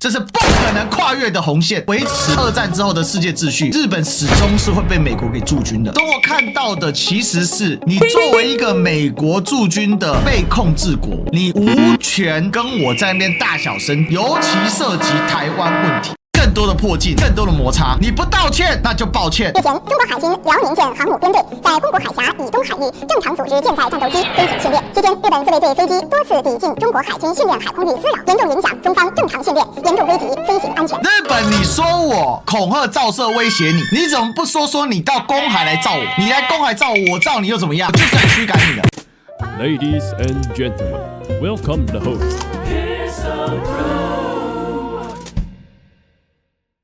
这是不可能跨越的红线。维持二战之后的世界秩序，日本始终是会被美国给驻军的。中国看到的其实是你作为一个美国驻军的被控制国，你无权跟我在那边大小声，尤其涉及台湾问题。更多的迫近，更多的摩擦，你不道歉那就抱歉。日前，中国海军辽宁舰航母编队在宫古海峡以东海域正常组织舰载战斗机飞行训练，期间日本自卫队飞机多次抵近中国海军训练海空域滋扰，严重影响中方正常训练，严重危及飞行安全。日本，你说我恐吓、照射、威胁你，你怎么不说你到公海来照我？你来公海照我，我照你又怎么样？我就是来驱赶你的。Ladies and gentlemen, welcome the host.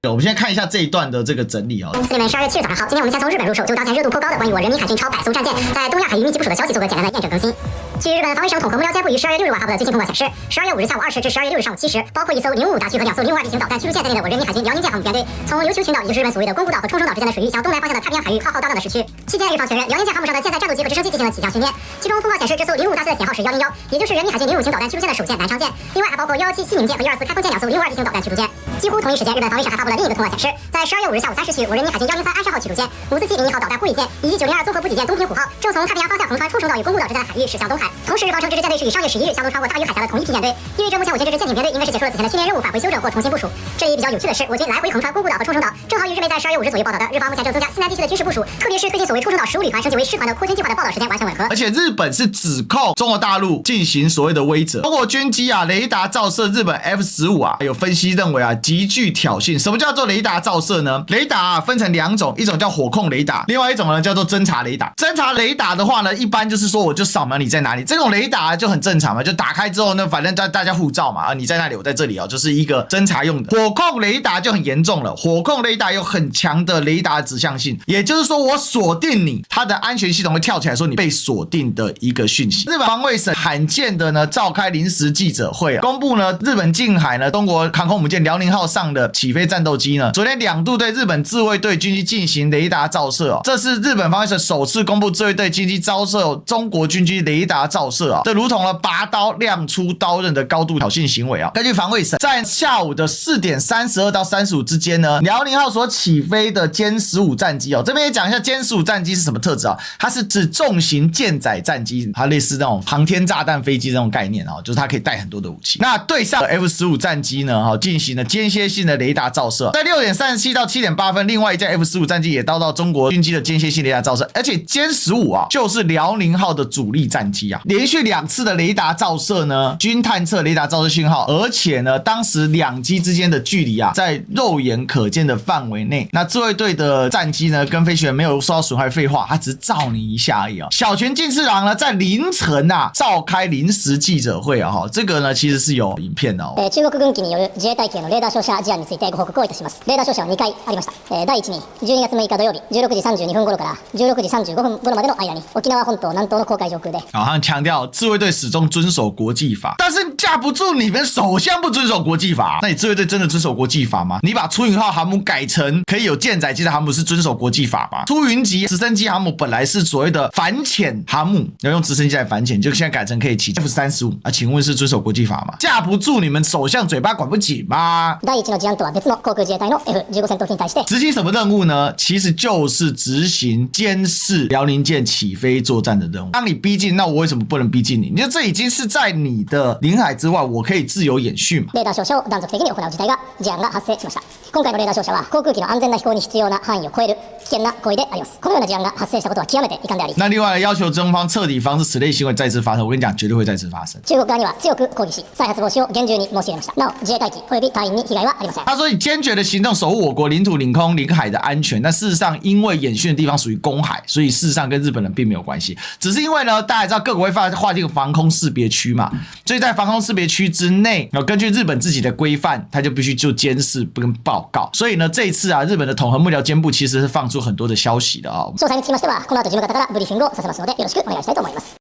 我们现在看一下这一段的这个整理哦。司令们，12月7日早上好，今天我们先从日本入手，就当前热度颇高的关于我人民海军超百艘战舰在东亚海域密集部署的消息做个简单的验证更新。据日本防卫省统合幕僚监部于12月6日晚发布的最新通报显示，12月5日下午2时至12月6日上午7时，包括一艘05大驱和2艘05地形导弹驱逐舰在内的我人民海军辽宁舰航母编队，从琉球群岛，也就是日本所谓的宫古岛和冲绳岛之间的水域，向东南方向的太平洋海域浩浩荡荡的驶去。期间，日方确认辽宁舰航母上的舰载战斗机和直升机进行了起降训练。其中通报显示，这艘05大驱的舷号是101，也就是人民海军05型导弹驱逐舰的首舰南昌舰。另外还包括117西宁舰和124开封舰2艘05地形导弹驱逐舰。几乎同一时间，日本防卫省还发布了另一个通报显示，在12月5日下午3时许，我人民海军103安山号驱逐舰、547零1号导弹护卫舰以及902综合补给舰东平虎号正从太平洋方向横穿冲绳岛与宫古岛之间的海域驶向东海。同时，日方称这支舰队是以上月11日相当穿过大隅海峡的同一批舰队，意味着目前我军这支舰艇编队应该是结束了此前的训练任务，返回休整或重新部署。这里比较有趣的是，我军来回横穿宫古岛和冲绳岛，正好与日媒在12月5日左右报道的日方目前正增加西南地区的军事部署，特别是推进所谓冲绳岛15旅团升级为师团的扩军计划的报道时间完全吻合。而且日本是指控中国大陆进行所谓的威慑，中国军机啊雷达照射日本 F-15啊，有分析认为啊极具挑衅。什么叫做雷达照射呢？雷达啊分成两种，一种叫火控雷达，另外一种呢叫做侦察雷达。侦察雷达的话呢，一般就是说我就扫描你在哪里，这种雷达就很正常嘛，就打开之后呢，反正大家互照嘛，啊你在那里我在这里哦，就是一个侦察用的。火控雷达就很严重了，火控雷达有很强的雷达指向性，也就是说我锁定你，它的安全系统会跳起来说你被锁定的一个讯息。日本防卫省罕见的呢召开临时记者会，公布呢日本近海呢中国航空母舰辽宁号上的起飞战斗机呢，昨天2度对日本自卫队军机进行雷达照射哦，这是日本防卫省首次公布自卫队军机照射中国军机雷达照射啊，这如同了拔刀亮出刀刃的高度挑衅行为啊。根据防卫省，在下午的4点32到35之间呢，辽宁号所起飞的歼15战机哦，这边也讲一下歼15战机是什么特质啊？它是指重型舰载战机，它类似那种航天炸弹飞机这种概念哦，就是它可以带很多的武器。那对上 F-15战机呢，进行了间歇性的雷达照射，在6点37到7点8分，另外一架 F-15战机也遭到中国军机的间歇性雷达照射，而且歼15啊，就是辽宁号的主力战机啊，连续2次的雷达照射呢，均探测雷达照射讯号，而且呢，当时两机之间的距离啊，在肉眼可见的范围内。那自卫队的战机呢，跟飞行员没有受到损害，废话，他只是照你一下而已啊。小泉进次郎呢，在凌晨啊召开临时记者会啊，这个呢其实是有影片的哦。中国軍機による自衛隊機のレーダー照射事案についてご報告をいたします。レーダー照射は2回ありました。第1に12月6日土曜日16時32分頃から16時35分頃までの間に沖縄本島南東の公海上空で。好像强调自卫队始终遵守国际法，但是架不住你们首相不遵守国际法，那你自卫队真的遵守国际法吗？你把出云号航母改成可以有舰载机的航母是遵守国际法吗？出云级直升机航母本来是所谓的反潜航母，要用直升机来反潜，就现在改成可以起 F-35啊，请问是遵守国际法吗？架不住你们首相嘴巴管不紧吗？第1の事案とは別の航空自衛隊の F-15戦闘機に対して执行什么任务呢？其实就是执行监视辽宁舰起飛作战的任务。当你逼近，那我为什么不能逼近你？你就这已经是在你的领海之外，我可以自由演训嘛。レーダー照射を断続的に行う事態が事案が発生しました。今回のレーダー照射は航空機の安全な飛行に必要な範囲を超える危険な行為であります。このような事案が発生したことは極めて遺憾であり。那另外要求中方彻底防止此类行为再次发生，我跟你讲，绝对会再次发生。中国側には強く抗議し、再発防止を厳重に申し入れました。なお、自衛隊機及び隊員に被害はありません。他说你坚决的行动守护我国领土、领空、领海的安全，但事实上因为演训的地方属于公海，所以事实上跟日本人并没有关系，只是因为呢，大家也知道各国会划定防空识别区嘛，所以在防空识別區之内，根据日本自己的规范，他就必须就监視跟报告。所以呢，这一次啊，日本的統合幕僚監部其實是放出很多的消息的啊。詳細につきましては、この後事務方からブリーフィングをさせますので、よろしくお願いしたいと思います。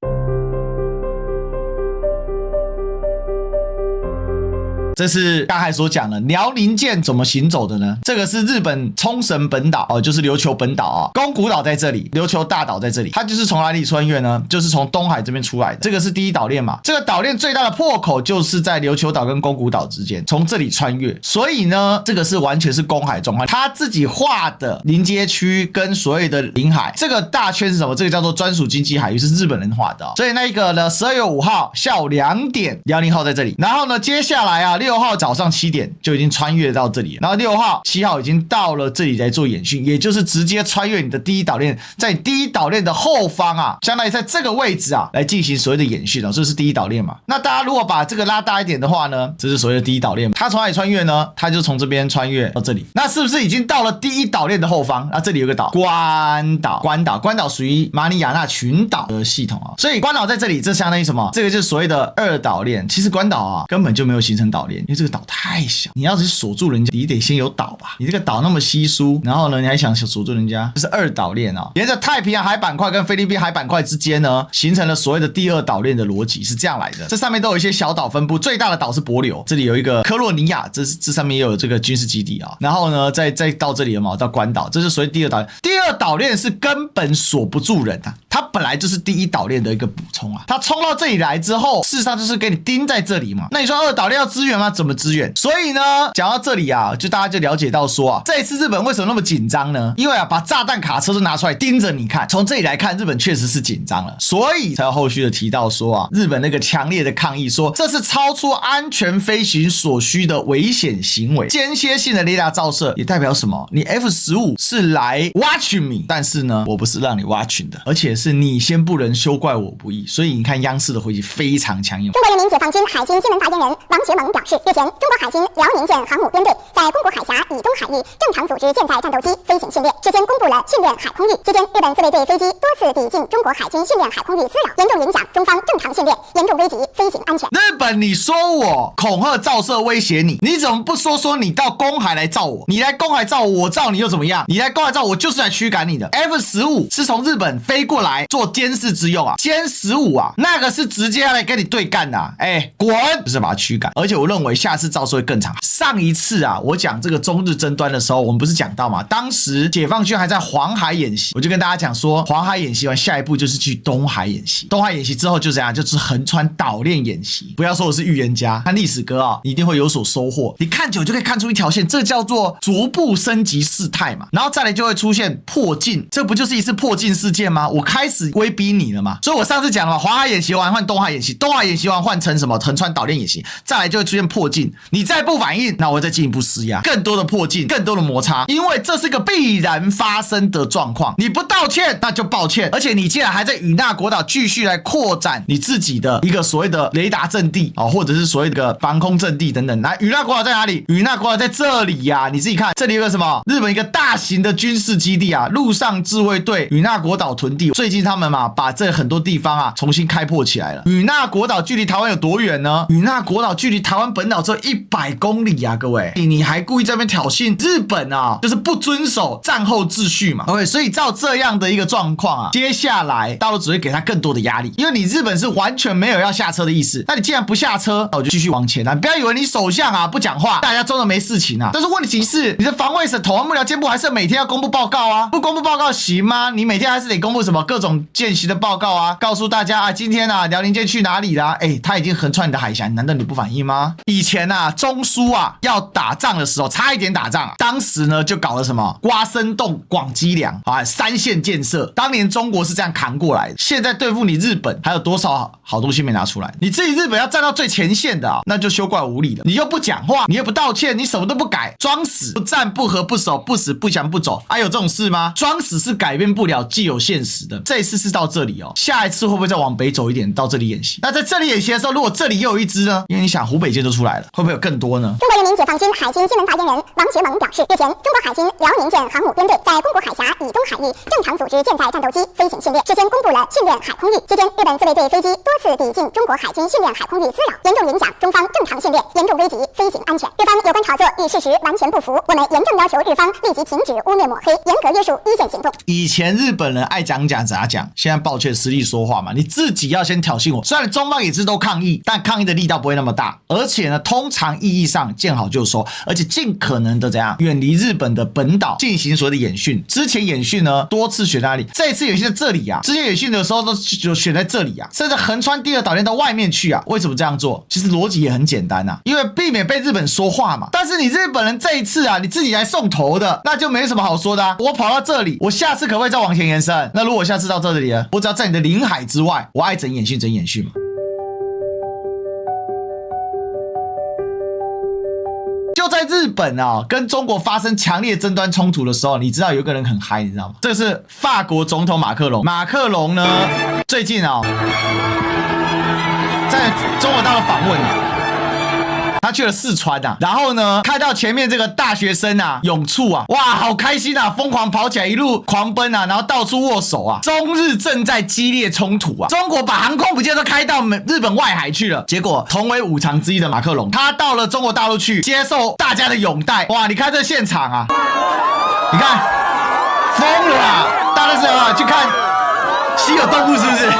这是刚才所讲的辽宁舰怎么行走的呢？这个是日本冲绳本岛哦，就是琉球本岛啊，宫古岛在这里，琉球大岛在这里，它就是从哪里穿越呢？就是从东海这边出来的。这个是第一岛链嘛，这个岛链最大的破口就是在琉球岛跟宫古岛之间，从这里穿越。所以呢，这个是完全是公海状况，他自己画的临街区跟所谓的领海，这个大圈是什么？这个叫做专属经济海域，是日本人画的哦。所以那个呢，12月5号下午2点，辽宁号在这里。然后呢，接下来啊，6号早上7点就已经穿越到这里了。然后6号、7号已经到了这里来做演训，也就是直接穿越你的第一岛链，在第一岛链的后方啊，相当于在这个位置啊，来进行所谓的演训哦。这是第一岛链嘛。那大家如果把这个拉大一点的话呢，这是所谓的第一岛链。它从哪里穿越呢？它就从这边穿越到这里。那是不是已经到了第一岛链的后方？那这里有个岛，关岛。关岛属于马里亚纳群岛的系统啊，所以关岛在这里，这相当于什么？这个就是所谓的2岛链。其实关岛啊根本就没有形成岛链，因为这个岛太小，你要是锁住人家，你得先有岛吧？你这个岛那么稀疏，然后呢，你还想锁住人家，这是2岛链啊。沿着太平洋海板块跟菲律宾海板块之间呢，形成了所谓的第2岛链的逻辑，是这样来的。这上面都有一些小岛分布，最大的岛是帛琉，这里有一个科洛尼亚，这上面也有这个军事基地啊。然后呢，再到这里有没有到关岛？这是所谓第2岛链。第2岛链是根本锁不住人啊，它本来就是第1岛链的一个补充啊。它冲到这里来之后，事实上就是给你盯在这里嘛。那你说2岛链要支援吗？怎么支援？所以呢，讲到这里啊，就大家就了解到说啊，这一次日本为什么那么紧张呢？因为啊，把炸弹卡车都拿出来盯着你看。从这里来看，日本确实是紧张了，所以才有后续的提到说啊，日本那个强烈的抗议说，这是超出安全飞行所需的危险行为。间歇性的雷达照射也代表什么？你 F-15是来 watch me， 但是呢，我不是让你 watch 的，而且是你先不能休怪我不义。所以你看央视的回击非常强硬。中国人民解放军海军新闻发言人王学蒙表示，日前中国海军辽宁舰航母编队在宫古海峡以东海域正常组织舰载战斗机飞行训练，事先公布了训练海空域。期间，日本自卫队飞机多次抵近中国海军训练海空域滋扰，严重影响中方正常训练，严重危及飞行安全。日本，你说我恐吓照射威胁你，你怎么不说你到公海来照我？你来公海照我，我照你又怎么样？你来公海照我就是来驱赶你的。F-15是从日本飞过来做监视之用啊，歼15啊，那个是直接要来跟你对干的啊，滚，就是把它驱赶。而且我认为下次照射会更长。上一次啊，我讲这个中日争端的时候，我们不是讲到嘛，当时解放军还在黄海演习，我就跟大家讲说，黄海演习完，下一步就是去东海演习。东海演习之后就怎样，就是横穿岛链演习。不要说我是预言家，看历史歌啊，你一定会有所收获。你看久就可以看出一条线，这叫做逐步升级事态嘛。然后再来就会出现迫近，这不就是一次迫近事件吗？我开始威逼你了嘛。所以我上次讲了嘛，黄海演习完换东海演习，东海演习完换成什么横穿岛链演习，再来就会出现迫近。你再不反应，那我再进一步施压，更多的迫近，更多的摩擦，因为这是个必然发生的状况。你不道歉，那就抱歉。而且你既然还在与那国岛继续来扩展你自己的一个所谓的雷达阵地啊，或者是所谓的防空阵地等等。来，与那国岛在哪里？与那国岛在这里呀，你自己看，这里有个什么？日本一个大型的军事基地啊，陆上自卫队与那国岛屯地。最近他们嘛，把这很多地方啊重新开拓起来了。与那国岛距离台湾有多远呢？与那国岛距离台湾本岛只有100公里啊，各位，你还故意在那边挑衅日本啊，就是不遵守战后秩序嘛。OK， 所以照这样的一个状况啊，接下来大陆只会给他更多的压力，因为你日本是完全没有要下车的意思。那你既然不下车，那我就继续往前啊！你不要以为你首相啊不讲话，大家真的没事情啊。但是问题是，你的防卫省、统安幕僚监部还是每天要公布报告啊，不公布报告行吗？你每天还是得公布什么各种舰习的报告啊，告诉大家啊，今天啊辽宁舰去哪里啦？他已经横穿你的海峡，难道你不反应吗？以前啊中苏啊要打仗的时候，差一点打仗啊，当时呢就搞了什么瓜生洞、广积粮啊，3线建设。当年中国是这样扛过来的。现在对付你日本，还有多少好东西没拿出来？你自己日本要站到最前线的啊，那就休怪无理了。你又不讲话，你又不道歉，你什么都不改，装死，不战不和不守，不死不降不走，有这种事吗？装死是改变不了既有现实的。这一次是到这里哦，下一次会不会再往北走一点，到这里演习？那在这里演习的时候，如果这里又有一支呢？因为你想湖北舰就出来了，会不会有更多呢？中国人民解放军海军新闻发言人王学蒙表示，日前中国海军辽宁舰航母编队在宫古海峡以东海域正常组织舰载战斗机飞行训练，事先公布了训练海空域。期间，日本自卫队飞机多次抵近中国海军训练海空域滋扰，严重影响中方正常训练，严重危及飞行安全。日方有关炒作与事实完全不符，我们严正要求日方立即停止污蔑抹黑，严格约束一线行动。以前日本人爱讲假咋讲？现在抱歉，实力说话嘛，你自己要先挑衅我。虽然中方也是都抗议，但抗议的力道不会那么大，而且呢，通常意义上见好就收，而且尽可能的怎样远离日本的本岛进行所谓的演训。之前演训呢多次选哪里？这一次演训在这里啊，之前演训的时候都选在这里啊，甚至横穿第二岛链到外面去啊。为什么这样做？其实逻辑也很简单啊，因为避免被日本说话嘛。但是你日本人这一次啊，你自己来送头的，那就没什么好说的啊。我跑到这里，我下次可不可以再往前延伸？那如果下次到这里了，我只要在你的领海之外，我爱整演训整演训嘛。就在日本啊跟中国发生强烈争端冲突的时候，你知道有一个人很嗨，你知道吗？这是法国总统马克龙。马克龙呢，最近啊在中国大陆访问。他去了四川啊，然后呢，看到前面这个大学生啊，涌簇啊，哇，好开心啊，疯狂跑起来，一路狂奔啊，然后到处握手啊。中日正在激烈冲突啊，中国把航空母舰都开到日本外海去了。结果同为五常之一的马克龙，他到了中国大陆去接受大家的拥戴。哇，你看这现场啊，你看疯了啊！大家是啊，去看稀有动物是不是？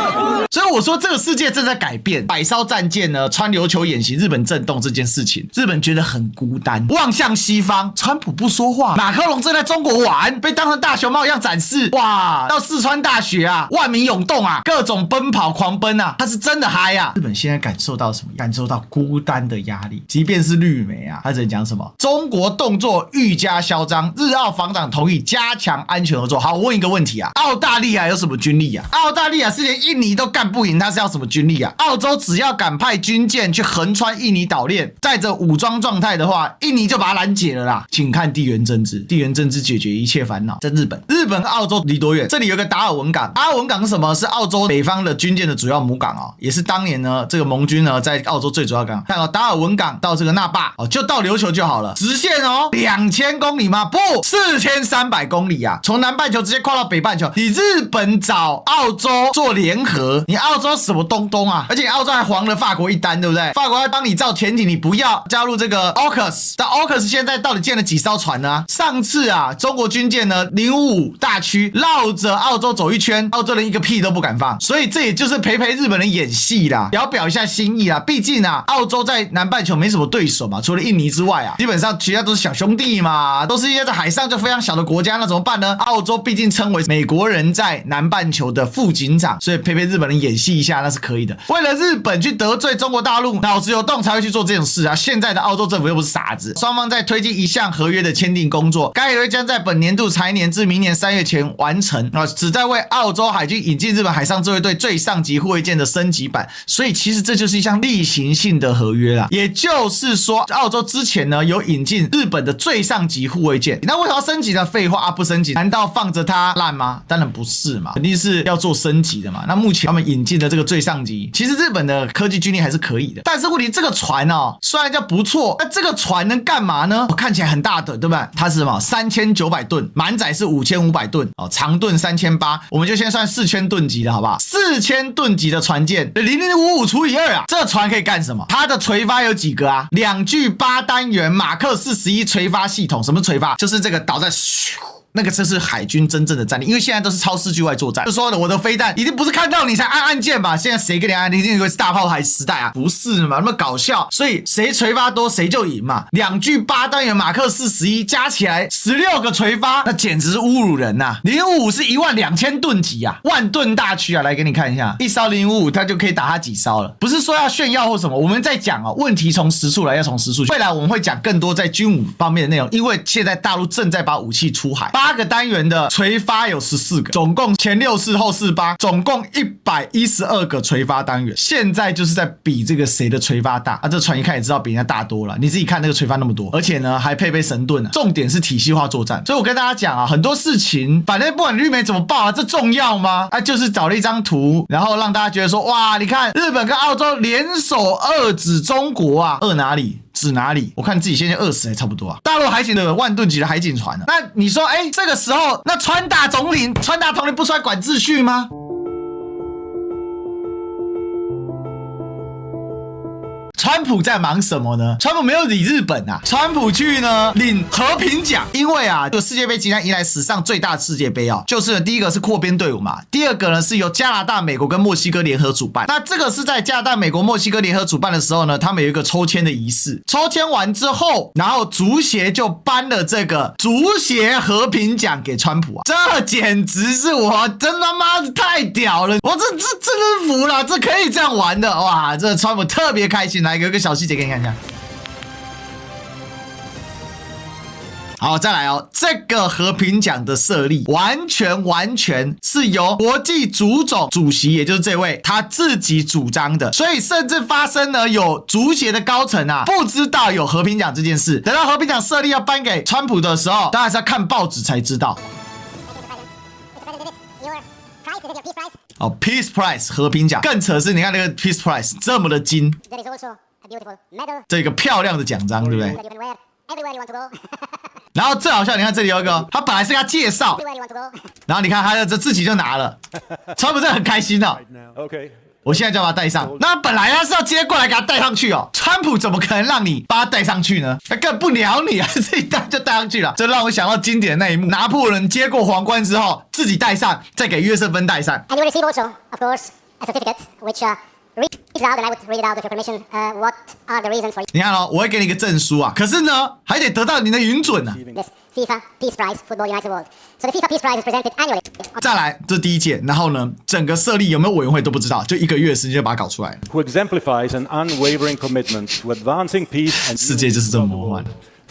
所以我说这个世界正在改变，百艘战舰呢穿琉球演习，日本震动这件事情，日本觉得很孤单，望向西方，川普不说话，马克龙正在中国玩，被当成大熊猫一样展示，哇，到四川大学啊，万民涌动啊，各种奔跑狂奔啊，他是真的嗨啊！日本现在感受到什么？感受到孤单的压力，即便是绿媒啊，他在讲什么？中国动作愈加嚣张，日澳防长同意加强安全合作。好，我问一个问题啊，澳大利亚有什么军力啊？澳大利亚是连印尼都干不赢，他是要什么军力啊？澳洲只要敢派军舰去横穿印尼岛链，带着武装状态的话，印尼就把它拦截了啦。请看地缘政治，地缘政治解决一切烦恼。在日本，日本和澳洲离多远？这里有个达尔文港，达尔文港是什么？是澳洲北方的军舰的主要母港哦，也是当年呢这个盟军呢在澳洲最主要港。看到达尔文港到这个那霸哦，就到琉球就好了，直线哦，2000公里吗？不，4300公里啊，从南半球直接跨到北半球。你日本找澳洲做联合，你澳洲什么东东啊？而且澳洲还黄了法国一单，对不对？法国要帮你造潜艇，你不要加入这个 AUKUS。但 AUKUS 现在到底建了几艘船呢？上次啊，中国军舰呢055大区绕着澳洲走一圈，澳洲人一个屁都不敢放，所以这也就是陪日本人演戏啦，表表一下心意啦。毕竟啊，澳洲在南半球没什么对手嘛，除了印尼之外啊，基本上其他都是小兄弟嘛，都是一些在海上就非常小的国家，那怎么办呢？澳洲毕竟称为美国人在南半球的副警长，所以陪日本人演戏一下那是可以的。为了日本去得罪中国大陆，脑子有洞才会去做这种事啊！现在的澳洲政府又不是傻子，双方在推进一项合约的签订工作，该合约将在本年度财年至明年3月前完成啊，旨在为澳洲海军引进日本海上自卫队最上级护卫舰的升级版。所以其实这就是一项例行性的合约啦。也就是说，澳洲之前呢有引进日本的最上级护卫舰，那为什么要升级呢？废话啊，不升级难道放着它烂吗？当然不是嘛，肯定是要做升级的嘛。那目前他们引进的这个最上级，其实日本的科技军力还是可以的，但是问题这个船哦，虽然叫不错，那这个船能干嘛呢？看起来很大吨，对不对？它是什么？3900吨，满载是5500吨哦，长吨3800，我们就先算4000吨级的好不好？4000吨级的船舰，0055除以2啊，这船可以干什么？它的垂发有几个啊？2具8单元马克41垂发系统。什么垂发？就是这个导弹咻。那个这是海军真正的战力，因为现在都是超视距外作战，就说了我的飞弹一定不是看到你才按键吧？现在谁跟你按？你一定以为是大炮台时代啊？不是嘛？那么搞笑，所以谁垂发多谁就赢嘛。2具8单元马克41加起来16个垂发，那简直是侮辱人呐！055是12000吨级啊，万吨大区啊，来给你看一下，一艘055它就可以打它几艘了。不是说要炫耀或什么，我们在讲哦，问题从实处来，要从实处去。未来我们会讲更多在军武方面的内容，因为现在大陆正在把武器出海。8个单元的垂发有14个，总共前6式后式8，总共112个垂发单元。现在就是在比这个谁的垂发大啊！这船一看也知道比人家大多了。你自己看那个垂发那么多，而且呢还配备神盾啊。重点是体系化作战。所以我跟大家讲啊，很多事情反正不管绿媒怎么报啊，这重要吗？啊，就是找了一张图，然后让大家觉得说，哇，你看日本跟澳洲联手遏制中国啊，遏哪里？指哪里？我看自己现在饿死还差不多啊！大陆海警的万吨级的海警船啊，那你说，这个时候那川大统领不出来管秩序吗？川普在忙什么呢？川普没有理日本啊，川普去呢领和平奖，因为啊，这个世界杯即将迎来史上最大的世界杯啊，就是第一个是扩编队伍嘛，第二个呢是由加拿大、美国跟墨西哥联合主办。那这个是在加拿大、美国、墨西哥联合主办的时候呢，他们有一个抽签的仪式，抽签完之后，然后足协就颁了这个足协和平奖给川普啊，这简直是我真他妈的太屌了，我这真是服了，这可以这样玩的哇！这川普特别开心，来有一个小细节给你看一下。好，再来哦，这个和平奖的设立完全是由国际足总主席，也就是这位他自己主张的，所以甚至发生了有足协的高层啊不知道有和平奖这件事，等到和平奖设立要颁给川普的时候，当然是要看报纸才知道。哦 ，Peace Prize 和平奖，更扯是，你看那个 Peace Prize 这么的金，这个漂亮的奖章，对不对？然后最好笑，你看这里有一个，他本来是给他介绍，然后你看他这自己就拿了，川普真的很开心哦。我现在就要把他带上，那本来他是要接过来给他带上去哦，川普怎么可能让你把他带上去呢？他根本不鸟你啊，自己带就带上去了，这让我想到经典的那一幕，拿破仑接过皇冠之后，自己带上，再给约瑟芬带上。And you will receive also, of course, a certificate which reads out, and I would read it out with your permission. What are the reasons for 你看哦，我会给你一个证书啊，可是呢，还得得到你的允准啊。 this FIFA Peace Prize Football Unites the World? So the FIFA Peace Prize is presented annually. 再来，这第一届，然后呢，整个设立有没有委员会都不知道，就1个月的时间就把它搞出来。 Who exemplifies an unwavering commitment to advancing peace and 世界就是这么魔幻。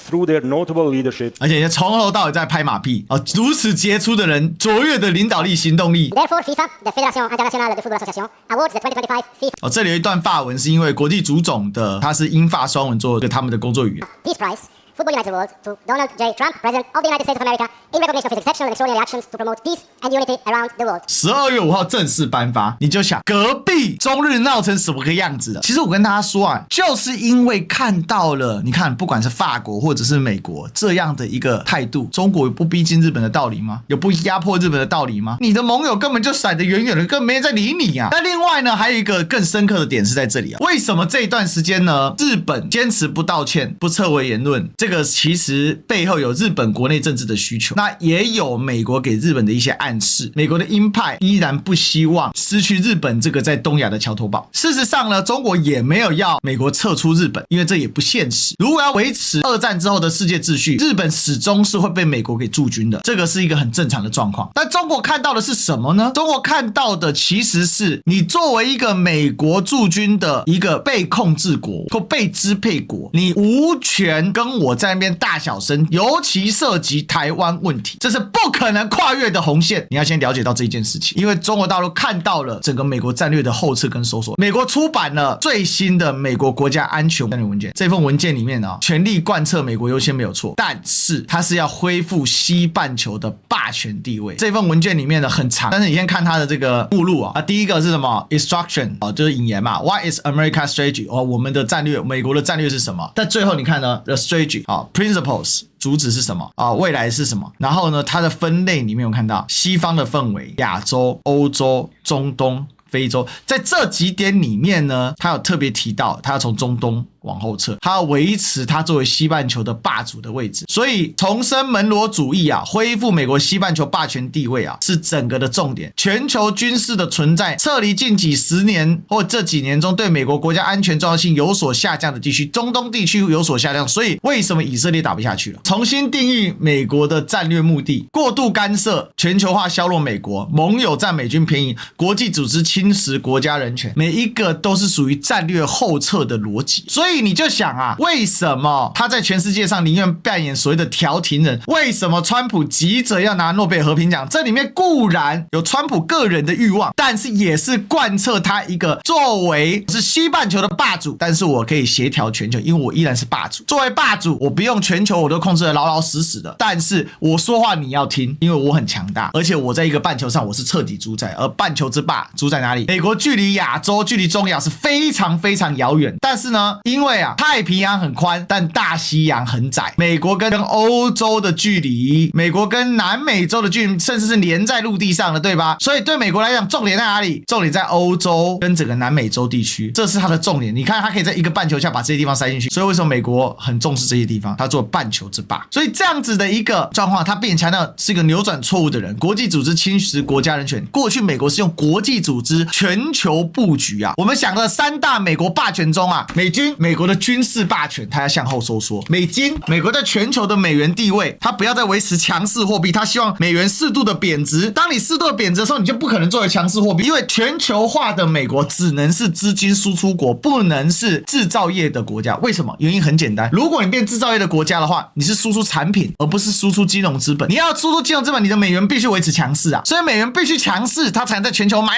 through their notable leadership. 而且从头到尾在拍马屁哦，如此杰出的人，卓越的领导力、行动力。 Therefore, FIFA, the Fédération Internationale de Football Association, awards the 2025 FIFA 哦，这里有一段法文，是因为国际足总的，它是英法双文做他们的工作语言。 Peace Prize. Football Unites the World to Donald J. Trump, President of the United States of America, in recognition of his exceptional and extraordinary actions to promote peace and unity around the world. 12月5号正式颁发，你就想隔壁中日闹成什么个样子了？其实我跟大家说啊，就是因为看到了，你看不管是法国或者是美国这样的一个态度，中国有不逼近日本的道理吗？有不压迫日本的道理吗？你的盟友根本就甩得远远的，根本没人在理你啊。那另外呢，还有一个更深刻的点是在这里啊，为什么这一段时间呢，日本坚持不道歉、不撤回言论？这个其实背后有日本国内政治的需求，那也有美国给日本的一些暗示。美国的鹰派依然不希望失去日本这个在东亚的桥头堡。事实上呢，中国也没有要美国撤出日本，因为这也不现实。如果要维持2战之后的世界秩序，日本始终是会被美国给驻军的，这个是一个很正常的状况。但中国看到的是什么呢？中国看到的其实是你作为一个美国驻军的一个被控制国或被支配国，你无权跟我在那边大小声，尤其涉及台湾问题，这是不可能跨越的红线。你要先了解到这一件事情，因为中国大陆看到了整个美国战略的后撤跟收缩。美国出版了最新的美国国家安全战略文件，这份文件里面呢，全力贯彻美国优先没有错，但是它是要恢复西半球的霸权地位。这份文件里面呢很长，但是你先看它的这个目录啊，第一个是什么 ？Instruction 啊，就是引言嘛。What is America's strategy？ 哦，我们的战略，美国的战略是什么？但最后你看呢 ，the strategy 啊 ，principles。主旨是什么啊？未来是什么？然后呢，它的分类里面有看到西方的氛围、亚洲、欧洲、中东、非洲，在这几点里面呢，它有特别提到，它要从中东往后撤，它要维持它作为西半球的霸主的位置。所以重申门罗主义啊，恢复美国西半球霸权地位啊，是整个的重点。全球军事的存在，撤离近几十年或这几年中对美国国家安全重要性有所下降的地区，中东地区有所下降。所以为什么以色列打不下去了？重新定义美国的战略目的，过度干涉，全球化削弱美国，盟友占美军便宜，国际组织侵蚀国家人权，每一个都是属于战略后撤的逻辑。所以你就想啊，为什么他在全世界上宁愿扮演所谓的调停人？为什么川普急着要拿诺贝尔和平奖？这里面固然有川普个人的欲望，但是也是贯彻他一个作为是西半球的霸主，但是我可以协调全球，因为我依然是霸主。作为霸主，我不用全球我都控制得老老死死的，但是我说话你要听，因为我很强大，而且我在一个半球上我是彻底主宰。而半球之霸主宰哪里？美国距离亚洲、距离中亚是非常非常遥远，但是呢，因为啊，太平洋很宽，但大西洋很窄。美国跟欧洲的距离，美国跟南美洲的距离，甚至是连在陆地上的，对吧？所以对美国来讲，重点在哪里？重点在欧洲跟整个南美洲地区，这是它的重点。你看，它可以在一个半球下把这些地方塞进去。所以为什么美国很重视这些地方？它做半球之霸。所以这样子的一个状况，它并强调是一个扭转错误的人。国际组织侵蚀国家人权，过去美国是用国际组织全球布局啊。我们想的三大美国霸权中啊，美军，美国的军事霸权，它要向后收缩；美金，美国在全球的美元地位，它不要再维持强势货币，它希望美元适度的贬值。当你适度的贬值的时候，你就不可能作为强势货币，因为全球化的美国只能是资金输出国，不能是制造业的国家。为什么？原因很简单，如果你变制造业的国家的话，你是输出产品，而不是输出金融资本。你要输出金融资本，你的美元必须维持强势啊，所以美元必须强势，它才能在全球买，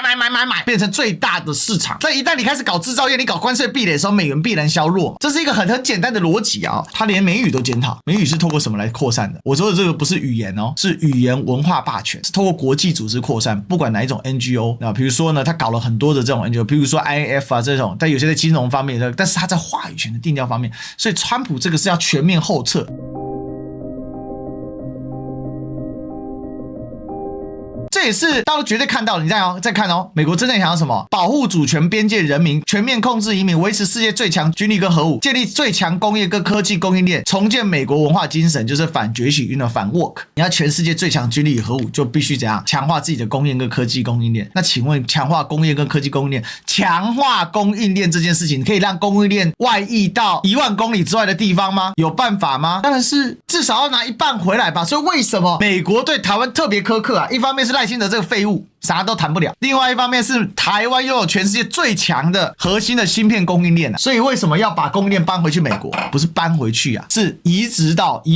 变成最大的市场。但一旦你开始搞制造业，你搞关税壁垒的时候，美元必然削弱。这是一个很简单的逻辑啊。他连美语都检讨，美语是透过什么来扩散的？我说的这个不是语言哦，是语言文化霸权，是透过国际组织扩散，不管哪一种 NGO 啊，比如说呢，他搞了很多的这种 NGO， 比如说 INF 啊这种，但有些在金融方面的，但是他在话语权的定调方面，所以川普这个是要全面后撤。这也是大陆绝对看到的。你再看哦，美国真正想要什么？保护主权、边界人民，全面控制移民，维持世界最强军力跟核武，建立最强工业跟科技供应链，重建美国文化精神，就是反崛起运动、反 woke。你要全世界最强军力与核武，就必须怎样？强化自己的工业跟科技供应链。那请问，强化工业跟科技供应链，强化供应链这件事情，可以让供应链外溢到1万公里之外的地方吗？有办法吗？当然是至少要拿一半回来吧。所以为什么美国对台湾特别苛刻啊？一方面是赖清德这个废物啥都谈不了，另外一方面是台湾拥有全世界最强的核心的芯片供应链啊，所以为什么要把供应链搬回去美国？不是搬回去啊，是移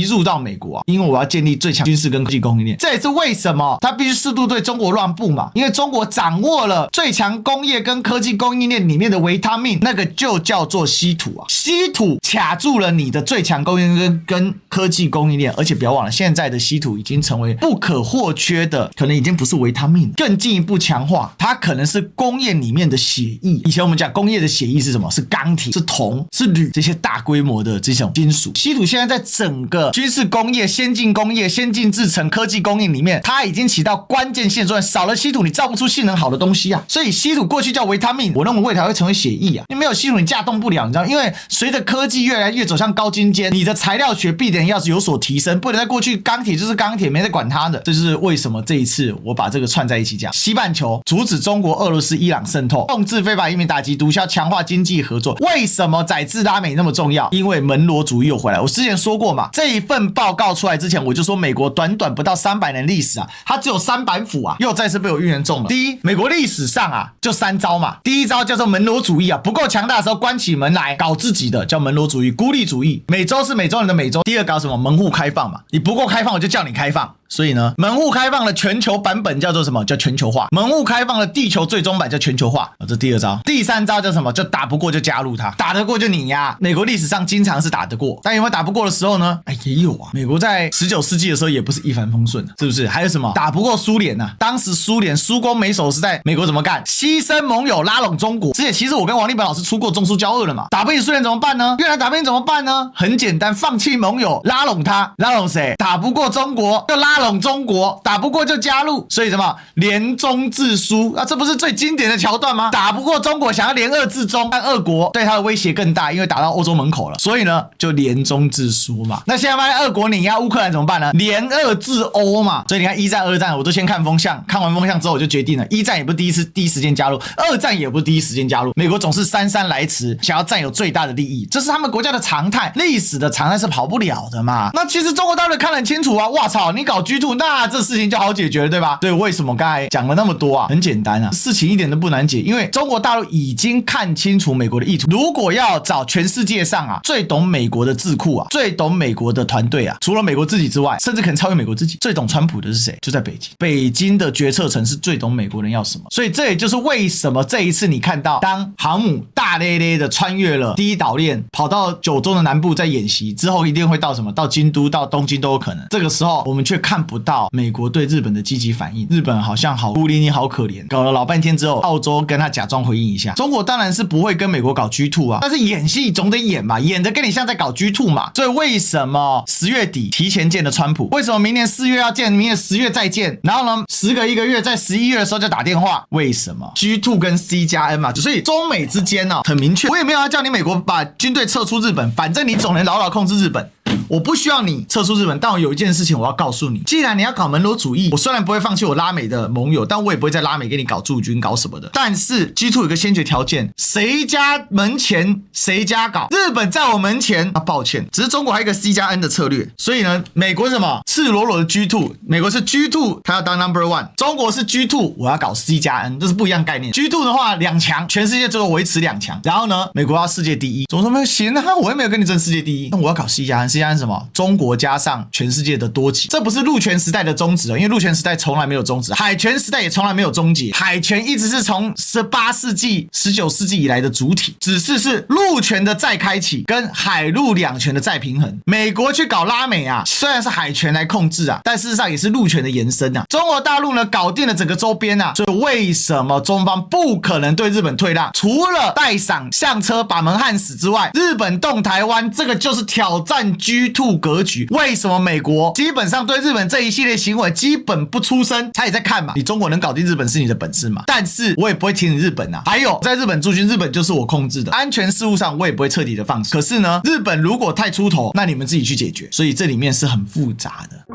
入到美国啊，因为我要建立最强军事跟科技供应链。这也是为什么他必须适度对中国乱布嘛，因为中国掌握了最强工业跟科技供应链里面的维他命，那个就叫做稀土啊，稀土卡住了你的最强供应链跟科技供应链，而且不要忘了，现在的稀土已经成为不可或缺的，可能已经不是维他命，更进一步强化，它可能是工业里面的血液。以前我们讲工业的血液是什么？是钢铁、是铜、是铝这些大规模的这种金属。稀土现在在整个军事工业、先进工业、先进制程、科技供应里面，它已经起到关键性作用。少了稀土，你造不出性能好的东西啊。所以稀土过去叫维他命，我认为未来会成为血液啊。因为没有稀土，你架动不了，你知道？因为随着科技越来越走向高精尖，你的材料学必然要有所提升，不能在过去钢铁就是钢铁，没在管它的。这就是为什么这一次我把这个串在一起讲。西半球阻止中国、俄罗斯、伊朗渗透，控制非法移民，打击毒枭，强化经济合作。为什么宰制拉美那么重要？因为门罗主义又回来。我之前说过嘛，这一份报告出来之前，我就说美国短不到300年历史啊，它只有3板斧啊，又再次被我预言中了。第一，美国历史上啊就3招嘛，第一招叫做门罗主义啊，不够强大的时候关起门来搞自己的，叫门罗主义、孤立主义。美洲是美洲人的美洲。第二搞什么？门户开放嘛，你不够开放我就叫你开放。所以呢，门户开放的全球版本叫做什么？叫全球化。门户开放的地球最终版叫全球化。这第二招。第三招叫什么？就打不过就加入它，打得过就碾压。美国历史上经常是打得过，但有没有打不过的时候呢？也有啊。美国在19世纪的时候也不是一帆风顺的，是不是？还有什么？打不过苏联啊。当时苏联苏攻美守时代，美国怎么干？牺牲盟友拉拢中国。之前其实我跟王立本老师出过中苏交恶了嘛。打不赢苏联怎么办呢？越南打不赢怎么办呢？很简单，放弃盟友，拉拢他。拉拢谁？打不过中国就拉拢中国，打不过就加入。所以什么？联中制苏啊，这不是最经典的桥段吗？打不过中国，想要联俄制中，但俄国对他的威胁更大，因为打到欧洲门口了，所以呢就联中制苏嘛。那现在发现俄国碾压乌克兰怎么办呢？联俄制欧嘛。所以你看1战、2战我都先看风向，看完风向之后我就决定了，1战也不是第一时间加入，2战也不是第一时间加入。美国总是姗姗来迟，想要占有最大的利益，这是他们国家的常态，历史的常态是跑不了的嘛。那其实中国大陆看得很清楚啊，哇操，你搞 G2， 那这事情就好解决了，对吧？对，为什么刚才讲了那么多啊？很简单啊，事情一点都不难解，因为中国大陆已经看清楚美国的意图。如果要找全世界上啊最懂美国的智库啊，最懂美国的团队啊，除了美国自己之外，甚至可能超越美国自己，最懂川普的是谁？就在北京。北京的决策层是最懂美国人要什么，所以这也就是为什么这一次你看到当航母大咧咧的穿越了第一岛链，跑到九州的南部在演习之后，一定会到什么？到京都、到东京都有可能。这个时候我们却看不到美国对日本的积极反反应。日本好像好孤零零好可怜，搞了老半天之后，澳洲跟他假装回应一下。中国当然是不会跟美国搞 G2 啊，但是演戏总得演嘛，演的跟你像在搞 G2 嘛。所以为什么10月底提前见了川普？为什么明年4月要见，明年10月再见？然后呢，时隔1个月，在11月的时候就打电话？为什么 G2 跟 C+N 嘛？所以中美之间呢很明确，我也没有要叫你美国把军队撤出日本，反正你总能牢牢控制日本。我不需要你撤出日本，但我有一件事情我要告诉你，既然你要搞门罗主义，我虽然不会放弃我拉美的盟友，但我也不会在拉美给你搞驻军搞什么的。但是 G2 有个先决条件，谁家门前谁家搞，日本在我门前，抱歉，只是中国还有一个 C+N 的策略，所以呢，美国是什么赤裸裸的 G2， 美国是 G2， 他要当 No.1， 中国是 G2， 我要搞 C+N， 这是不一样概念。G2 的话2强，全世界只有维持2强，然后呢，美国要世界第一，怎么说没有行啊？我也没有跟你争世界第一，那我要搞 C+N 什么？中国加上全世界的多极，这不是陆权时代的终止，因为陆权时代从来没有终止，海权时代也从来没有终结，海权一直是从18世纪、19世纪以来的主体，只是陆权的再开启跟海陆两权的再平衡。美国去搞拉美啊，虽然是海权来控制啊，但事实上也是陆权的延伸啊。中国大陆呢，搞定了整个周边啊，所以为什么中方不可能对日本退让？除了带赏相车把门焊死之外，日本动台湾，这个就是挑战 G2 格局。为什么美国基本上对日本这一系列行为基本不出声？他也在看嘛，你中国能搞定日本是你的本事嘛，但是我也不会挺你日本啊。还有在日本驻军，日本就是我控制的，安全事务上我也不会彻底的放弃。可是呢，日本如果太出头，那你们自己去解决。所以这里面是很复杂的。